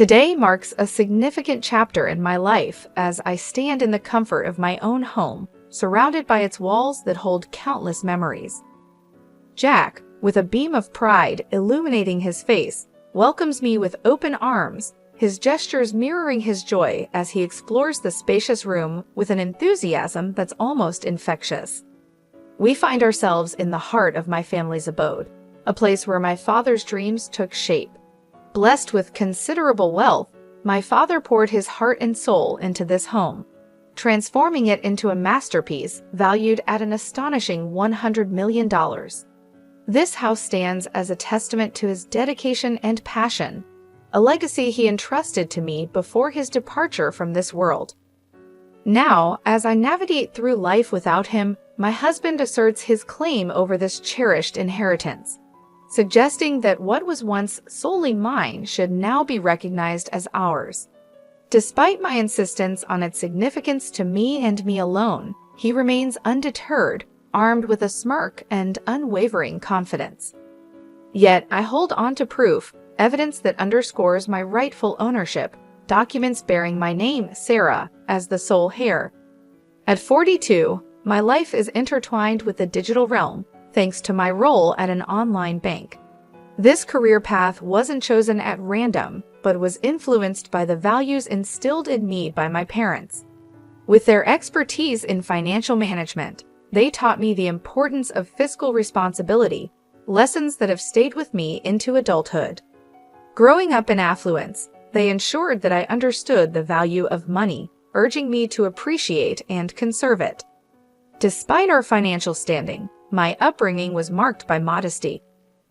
Today marks a significant chapter in my life as I stand in the comfort of my own home, surrounded by its walls that hold countless memories. Jack, with a beam of pride illuminating his face, welcomes me with open arms, his gestures mirroring his joy as he explores the spacious room with an enthusiasm that's almost infectious. We find ourselves in the heart of my family's abode, a place where my father's dreams took shape. Blessed with considerable wealth, my father poured his heart and soul into this home, transforming it into a masterpiece valued at an astonishing $100 million. This house stands as a testament to his dedication and passion, a legacy he entrusted to me before his departure from this world. Now, as I navigate through life without him, my husband asserts his claim over this cherished inheritance, suggesting that what was once solely mine should now be recognized as ours. Despite my insistence on its significance to me and me alone, he remains undeterred, armed with a smirk and unwavering confidence. Yet I hold on to proof, evidence that underscores my rightful ownership, documents bearing my name, Sarah, as the sole heir. At 42, my life is intertwined with the digital realm, thanks to my role at an online bank. This career path wasn't chosen at random, but was influenced by the values instilled in me by my parents. With their expertise in financial management, they taught me the importance of fiscal responsibility, lessons that have stayed with me into adulthood. Growing up in affluence, they ensured that I understood the value of money, urging me to appreciate and conserve it. Despite our financial standing, my upbringing was marked by modesty.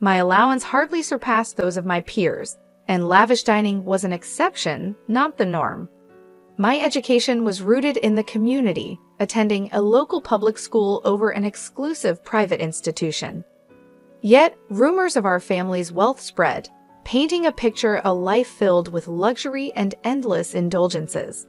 My allowance hardly surpassed those of my peers, and lavish dining was an exception, not the norm. My education was rooted in the community, attending a local public school over an exclusive private institution. Yet, rumors of our family's wealth spread, painting a picture of a life filled with luxury and endless indulgences.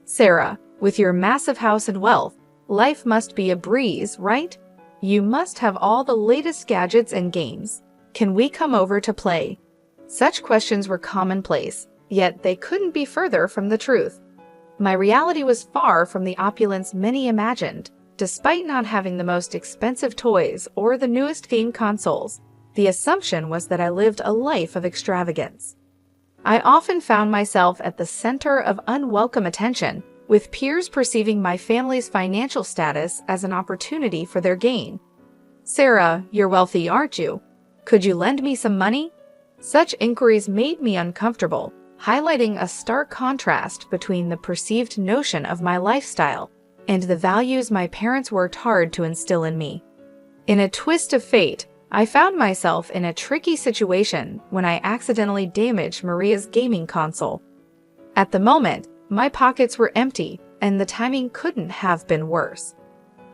Sarah, with your massive house and wealth, life must be a breeze, right? You must have all the latest gadgets and games. Can we come over to play? Such questions were commonplace, yet they couldn't be further from the truth. My reality was far from the opulence many imagined. Despite not having the most expensive toys or the newest game consoles, the assumption was that I lived a life of extravagance. I often found myself at the center of unwelcome attention, with peers perceiving my family's financial status as an opportunity for their gain. "Sarah, you're wealthy, aren't you? Could you lend me some money?" Such inquiries made me uncomfortable, highlighting a stark contrast between the perceived notion of my lifestyle and the values my parents worked hard to instill in me. In a twist of fate, I found myself in a tricky situation when I accidentally damaged Maria's gaming console. At the moment, my pockets were empty, and the timing couldn't have been worse.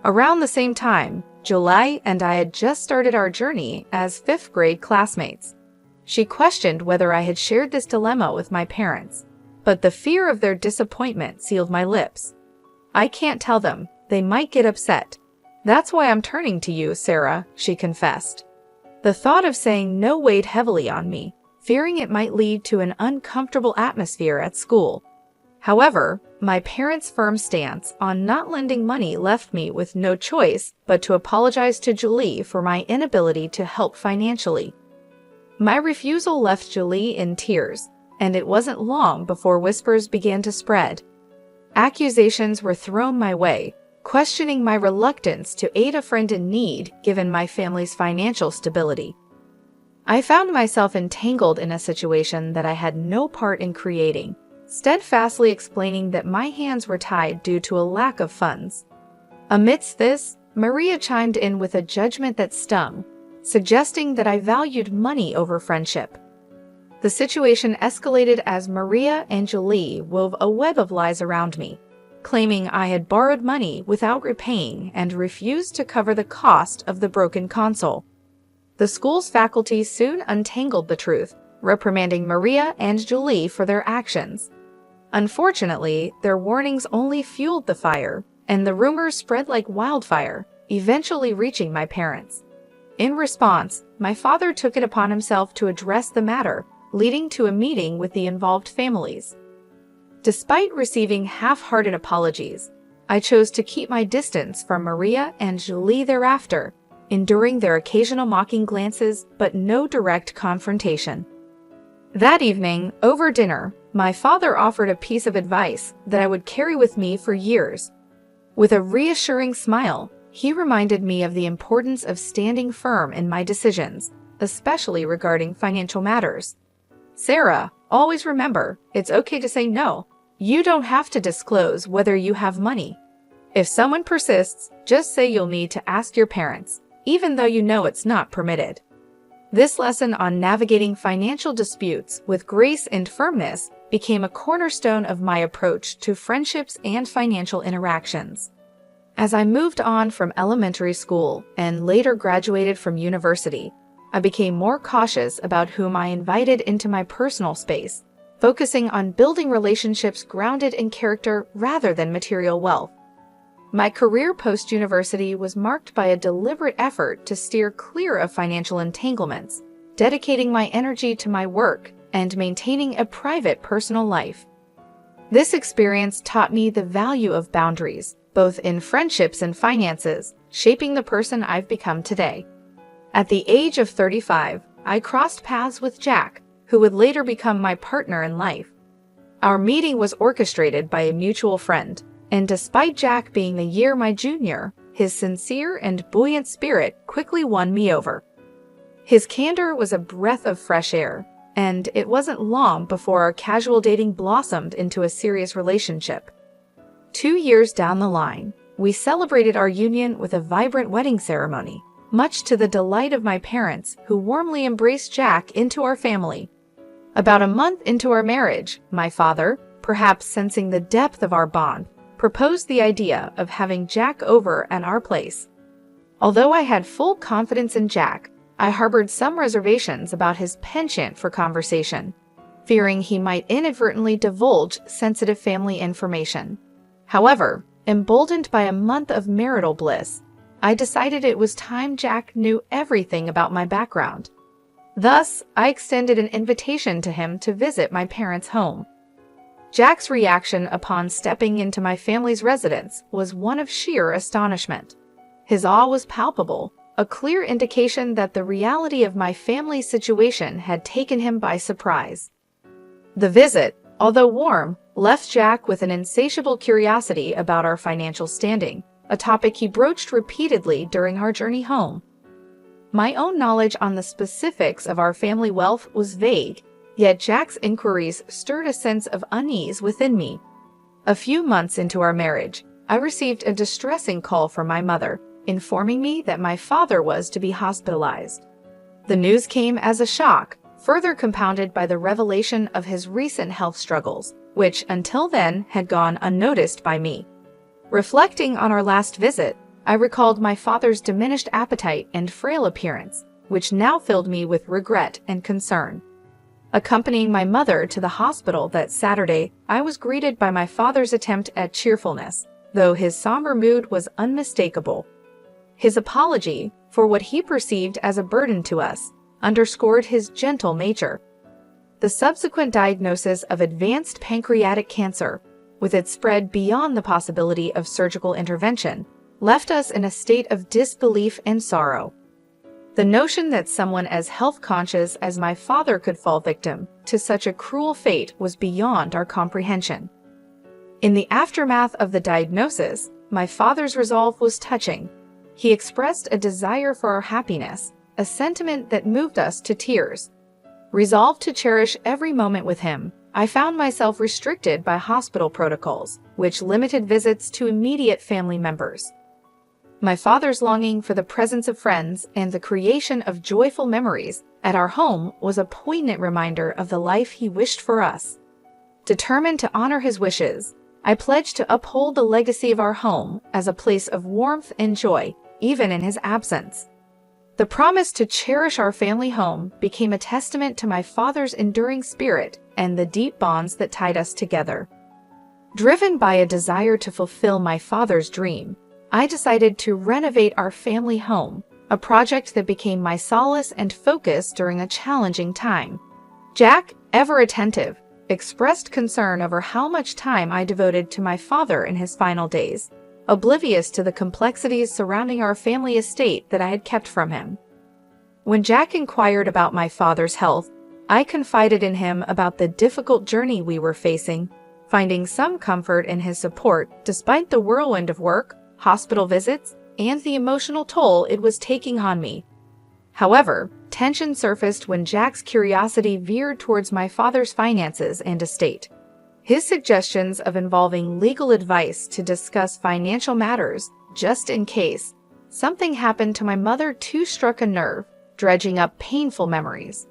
Around the same time, July and I had just started our journey as fifth-grade classmates. She questioned whether I had shared this dilemma with my parents, but the fear of their disappointment sealed my lips. "I can't tell them, they might get upset. That's why I'm turning to you, Sarah," she confessed. The thought of saying no weighed heavily on me, fearing it might lead to an uncomfortable atmosphere at school. However, my parents' firm stance on not lending money left me with no choice but to apologize to Julie for my inability to help financially. My refusal left Julie in tears, and it wasn't long before whispers began to spread. Accusations were thrown my way, questioning my reluctance to aid a friend in need given my family's financial stability. I found myself entangled in a situation that I had no part in creating, steadfastly explaining that my hands were tied due to a lack of funds. Amidst this, Maria chimed in with a judgment that stung, suggesting that I valued money over friendship. The situation escalated as Maria and Julie wove a web of lies around me, claiming I had borrowed money without repaying and refused to cover the cost of the broken console. The school's faculty soon untangled the truth, reprimanding Maria and Julie for their actions. Unfortunately, their warnings only fueled the fire, and the rumors spread like wildfire, eventually reaching my parents. In response, my father took it upon himself to address the matter, leading to a meeting with the involved families. Despite receiving half-hearted apologies, I chose to keep my distance from Maria and Julie thereafter, enduring their occasional mocking glances but no direct confrontation. That evening, over dinner, my father offered a piece of advice that I would carry with me for years. With a reassuring smile, he reminded me of the importance of standing firm in my decisions, especially regarding financial matters. "Sarah, always remember, it's okay to say no. You don't have to disclose whether you have money. If someone persists, just say you'll need to ask your parents, even though you know it's not permitted." This lesson on navigating financial disputes with grace and firmness became a cornerstone of my approach to friendships and financial interactions. As I moved on from elementary school and later graduated from university, I became more cautious about whom I invited into my personal space, focusing on building relationships grounded in character rather than material wealth. My career post-university was marked by a deliberate effort to steer clear of financial entanglements, dedicating my energy to my work and maintaining a private personal life. This experience taught me the value of boundaries, both in friendships and finances, shaping the person I've become today. At the age of 35, I crossed paths with Jack, who would later become my partner in life. Our meeting was orchestrated by a mutual friend, and despite Jack being a year my junior, his sincere and buoyant spirit quickly won me over. His candor was a breath of fresh air, and it wasn't long before our casual dating blossomed into a serious relationship. 2 years down the line, we celebrated our union with a vibrant wedding ceremony, much to the delight of my parents, who warmly embraced Jack into our family. About a month into our marriage, my father, perhaps sensing the depth of our bond, proposed the idea of having Jack over at our place. Although I had full confidence in Jack, I harbored some reservations about his penchant for conversation, fearing he might inadvertently divulge sensitive family information. However, emboldened by a month of marital bliss, I decided it was time Jack knew everything about my background. Thus, I extended an invitation to him to visit my parents' home. Jack's reaction upon stepping into my family's residence was one of sheer astonishment. His awe was palpable, a clear indication that the reality of my family's situation had taken him by surprise. The visit, although warm, left Jack with an insatiable curiosity about our financial standing, a topic he broached repeatedly during our journey home. My own knowledge on the specifics of our family wealth was vague, yet Jack's inquiries stirred a sense of unease within me. A few months into our marriage, I received a distressing call from my mother, informing me that my father was to be hospitalized. The news came as a shock, further compounded by the revelation of his recent health struggles, which until then had gone unnoticed by me. Reflecting on our last visit, I recalled my father's diminished appetite and frail appearance, which now filled me with regret and concern. Accompanying my mother to the hospital that Saturday, I was greeted by my father's attempt at cheerfulness, though his somber mood was unmistakable. His apology, for what he perceived as a burden to us, underscored his gentle nature. The subsequent diagnosis of advanced pancreatic cancer, with its spread beyond the possibility of surgical intervention, left us in a state of disbelief and sorrow. The notion that someone as health-conscious as my father could fall victim to such a cruel fate was beyond our comprehension. In the aftermath of the diagnosis, my father's resolve was touching. He expressed a desire for our happiness, a sentiment that moved us to tears. Resolved to cherish every moment with him, I found myself restricted by hospital protocols, which limited visits to immediate family members. My father's longing for the presence of friends and the creation of joyful memories at our home was a poignant reminder of the life he wished for us. Determined to honor his wishes, I pledged to uphold the legacy of our home as a place of warmth and joy, even in his absence. The promise to cherish our family home became a testament to my father's enduring spirit and the deep bonds that tied us together. Driven by a desire to fulfill my father's dream, I decided to renovate our family home, a project that became my solace and focus during a challenging time. Jack, ever attentive, expressed concern over how much time I devoted to my father in his final days, oblivious to the complexities surrounding our family estate that I had kept from him. When Jack inquired about my father's health, I confided in him about the difficult journey we were facing, finding some comfort in his support despite the whirlwind of work, hospital visits, and the emotional toll it was taking on me. However, tension surfaced when Jack's curiosity veered towards my father's finances and estate. His suggestions of involving legal advice to discuss financial matters, just in case something happened to my mother, too struck a nerve, dredging up painful memories.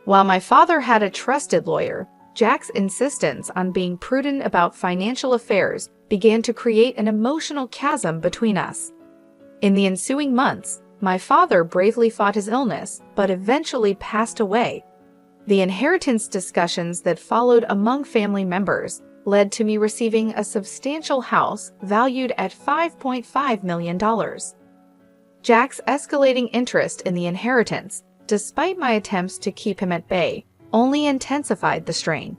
While my father had a trusted lawyer, Jack's insistence on being prudent about financial affairs began to create an emotional chasm between us. In the ensuing months, my father bravely fought his illness, but eventually passed away. The inheritance discussions that followed among family members led to me receiving a substantial house valued at $5.5 million. Jack's escalating interest in the inheritance, despite my attempts to keep him at bay, only intensified the strain.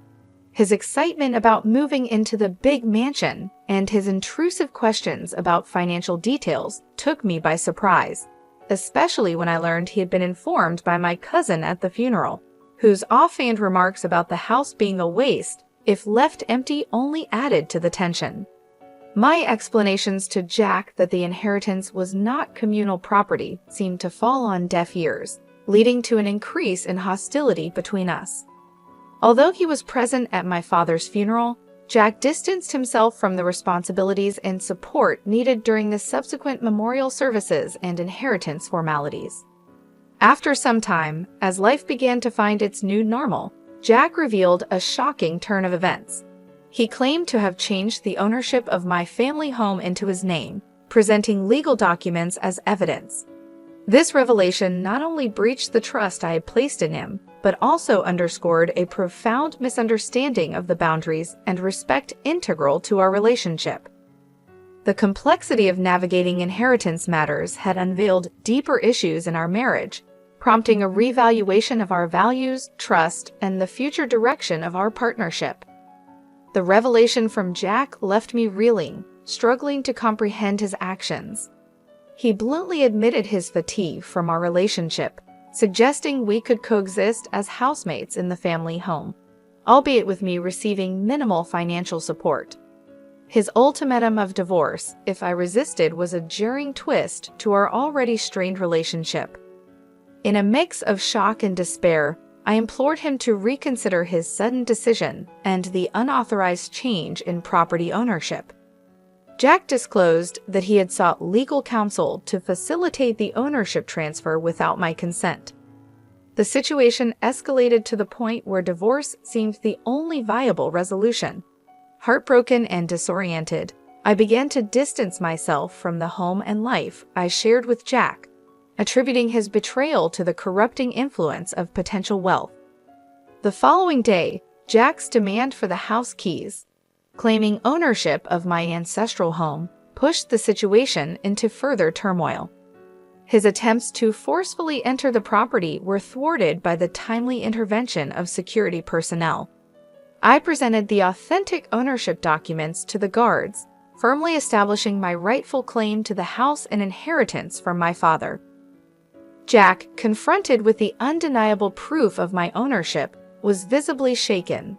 His excitement about moving into the big mansion and his intrusive questions about financial details took me by surprise, especially when I learned he had been informed by my cousin at the funeral, whose offhand remarks about the house being a waste if left empty only added to the tension. My explanations to Jack that the inheritance was not communal property seemed to fall on deaf ears, leading to an increase in hostility between us. Although he was present at my father's funeral, Jack distanced himself from the responsibilities and support needed during the subsequent memorial services and inheritance formalities. After some time, as life began to find its new normal, Jack revealed a shocking turn of events. He claimed to have changed the ownership of my family home into his name, presenting legal documents as evidence. This revelation not only breached the trust I had placed in him, but also underscored a profound misunderstanding of the boundaries and respect integral to our relationship. The complexity of navigating inheritance matters had unveiled deeper issues in our marriage, prompting a reevaluation of our values, trust, and the future direction of our partnership. The revelation from Jack left me reeling, struggling to comprehend his actions. He bluntly admitted his fatigue from our relationship, suggesting we could coexist as housemates in the family home, albeit with me receiving minimal financial support. His ultimatum of divorce, if I resisted, was a jarring twist to our already strained relationship. In a mix of shock and despair, I implored him to reconsider his sudden decision and the unauthorized change in property ownership. Jack disclosed that he had sought legal counsel to facilitate the ownership transfer without my consent. The situation escalated to the point where divorce seemed the only viable resolution. Heartbroken and disoriented, I began to distance myself from the home and life I shared with Jack, attributing his betrayal to the corrupting influence of potential wealth. The following day, Jack's demand for the house keys, claiming ownership of my ancestral home, pushed the situation into further turmoil. His attempts to forcefully enter the property were thwarted by the timely intervention of security personnel. I presented the authentic ownership documents to the guards, firmly establishing my rightful claim to the house and inheritance from my father. Jack, confronted with the undeniable proof of my ownership, was visibly shaken.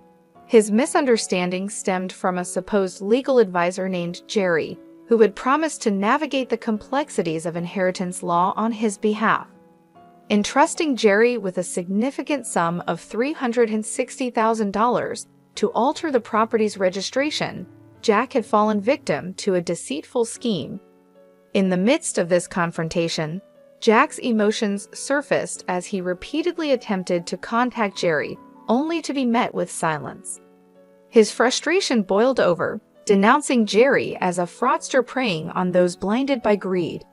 His misunderstanding stemmed from a supposed legal advisor named Jerry, who had promised to navigate the complexities of inheritance law on his behalf. Entrusting Jerry with a significant sum of $360,000 to alter the property's registration, Jack had fallen victim to a deceitful scheme. In the midst of this confrontation, Jack's emotions surfaced as he repeatedly attempted to contact Jerry, only to be met with silence. His frustration boiled over, denouncing Jerry as a fraudster preying on those blinded by greed.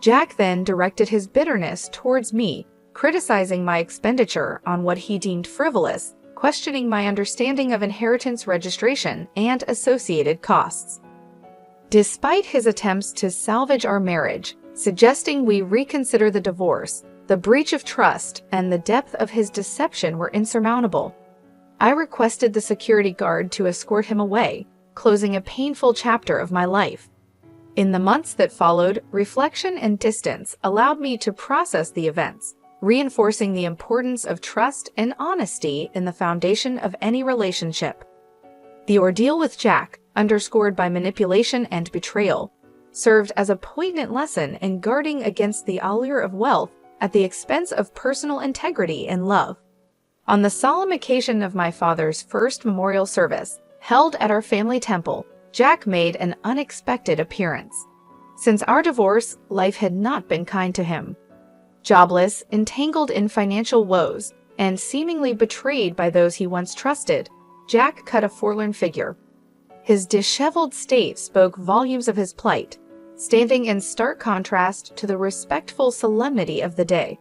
Jack then directed his bitterness towards me, criticizing my expenditure on what he deemed frivolous, questioning my understanding of inheritance registration and associated costs. Despite his attempts to salvage our marriage, suggesting we reconsider the divorce, The breach of trust and the depth of his deception were insurmountable. I requested the security guard to escort him away, closing a painful chapter of my life. In the months that followed, reflection and distance allowed me to process the events, reinforcing the importance of trust and honesty in the foundation of any relationship. The ordeal with Jack, underscored by manipulation and betrayal, served as a poignant lesson in guarding against the allure of wealth at the expense of personal integrity and love. On the solemn occasion of my father's first memorial service, held at our family temple, Jack made an unexpected appearance. Since our divorce, life had not been kind to him. Jobless, entangled in financial woes, and seemingly betrayed by those he once trusted, Jack cut a forlorn figure. His disheveled state spoke volumes of his plight, standing in stark contrast to the respectful solemnity of the day.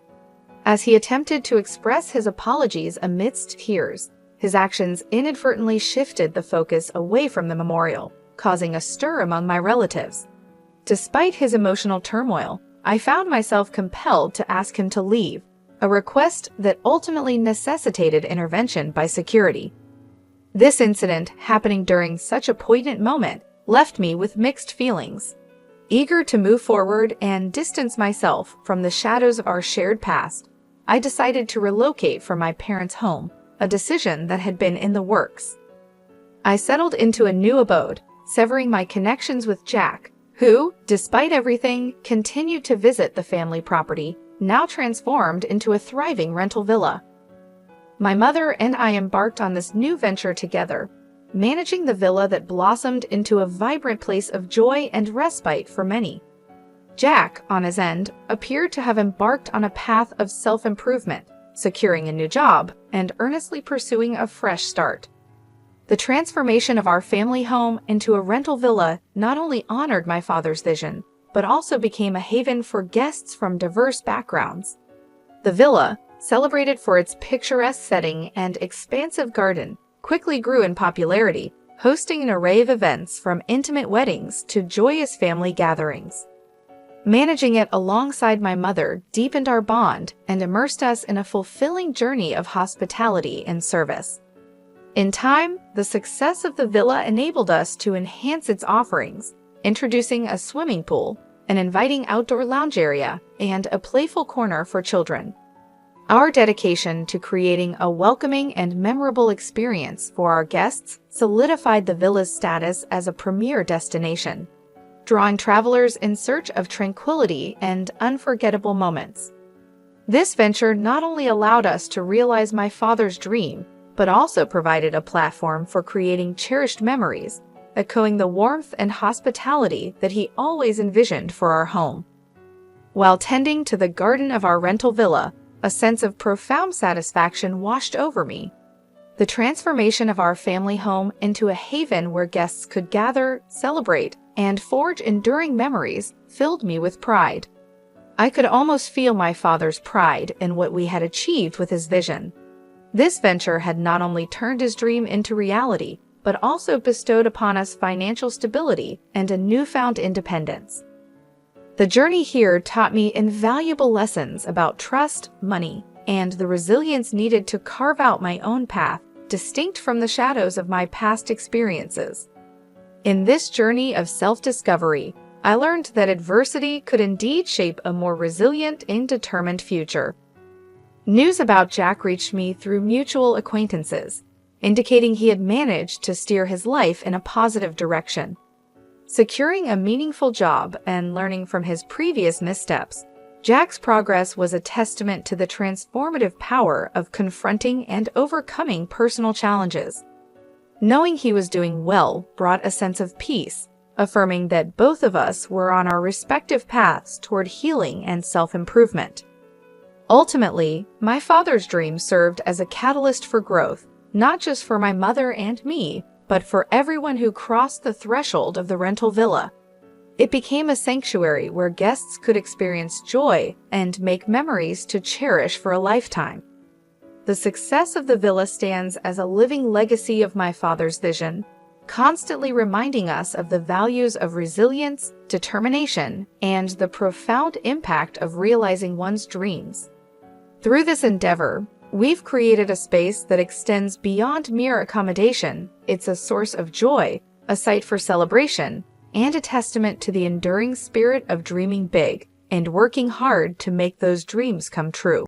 As he attempted to express his apologies amidst tears, his actions inadvertently shifted the focus away from the memorial, causing a stir among my relatives. Despite his emotional turmoil, I found myself compelled to ask him to leave, a request that ultimately necessitated intervention by security. This incident, happening during such a poignant moment, left me with mixed feelings. Eager to move forward and distance myself from the shadows of our shared past, I decided to relocate from my parents' home, a decision that had been in the works. I settled into a new abode, severing my connections with Jack, who, despite everything, continued to visit the family property, now transformed into a thriving rental villa. My mother and I embarked on this new venture together, managing the villa that blossomed into a vibrant place of joy and respite for many. Jack, on his end, appeared to have embarked on a path of self-improvement, securing a new job and earnestly pursuing a fresh start. The transformation of our family home into a rental villa not only honored my father's vision, but also became a haven for guests from diverse backgrounds. The villa, celebrated for its picturesque setting and expansive garden, quickly grew in popularity, hosting an array of events from intimate weddings to joyous family gatherings. Managing it alongside my mother deepened our bond and immersed us in a fulfilling journey of hospitality and service. In time, the success of the villa enabled us to enhance its offerings, introducing a swimming pool, an inviting outdoor lounge area, and a playful corner for children. Our dedication to creating a welcoming and memorable experience for our guests solidified the villa's status as a premier destination, drawing travelers in search of tranquility and unforgettable moments. This venture not only allowed us to realize my father's dream, but also provided a platform for creating cherished memories, echoing the warmth and hospitality that he always envisioned for our home. While tending to the garden of our rental villa, a sense of profound satisfaction washed over me. The transformation of our family home into a haven where guests could gather, celebrate, and forge enduring memories filled me with pride. I could almost feel my father's pride in what we had achieved with his vision. This venture had not only turned his dream into reality, but also bestowed upon us financial stability and a newfound independence. The journey here taught me invaluable lessons about trust, money, and the resilience needed to carve out my own path, distinct from the shadows of my past experiences. In this journey of self-discovery, I learned that adversity could indeed shape a more resilient and determined future. News about Jack reached me through mutual acquaintances, indicating he had managed to steer his life in a positive direction. Securing a meaningful job and learning from his previous missteps, Jack's progress was a testament to the transformative power of confronting and overcoming personal challenges. Knowing he was doing well brought a sense of peace, affirming that both of us were on our respective paths toward healing and self-improvement. Ultimately, my father's dream served as a catalyst for growth, not just for my mother and me, but for everyone who crossed the threshold of the rental villa. It became a sanctuary where guests could experience joy and make memories to cherish for a lifetime. The success of the villa stands as a living legacy of my father's vision, constantly reminding us of the values of resilience, determination, and the profound impact of realizing one's dreams. Through this endeavor, we've created a space that extends beyond mere accommodation. It's a source of joy, a site for celebration, and a testament to the enduring spirit of dreaming big and working hard to make those dreams come true.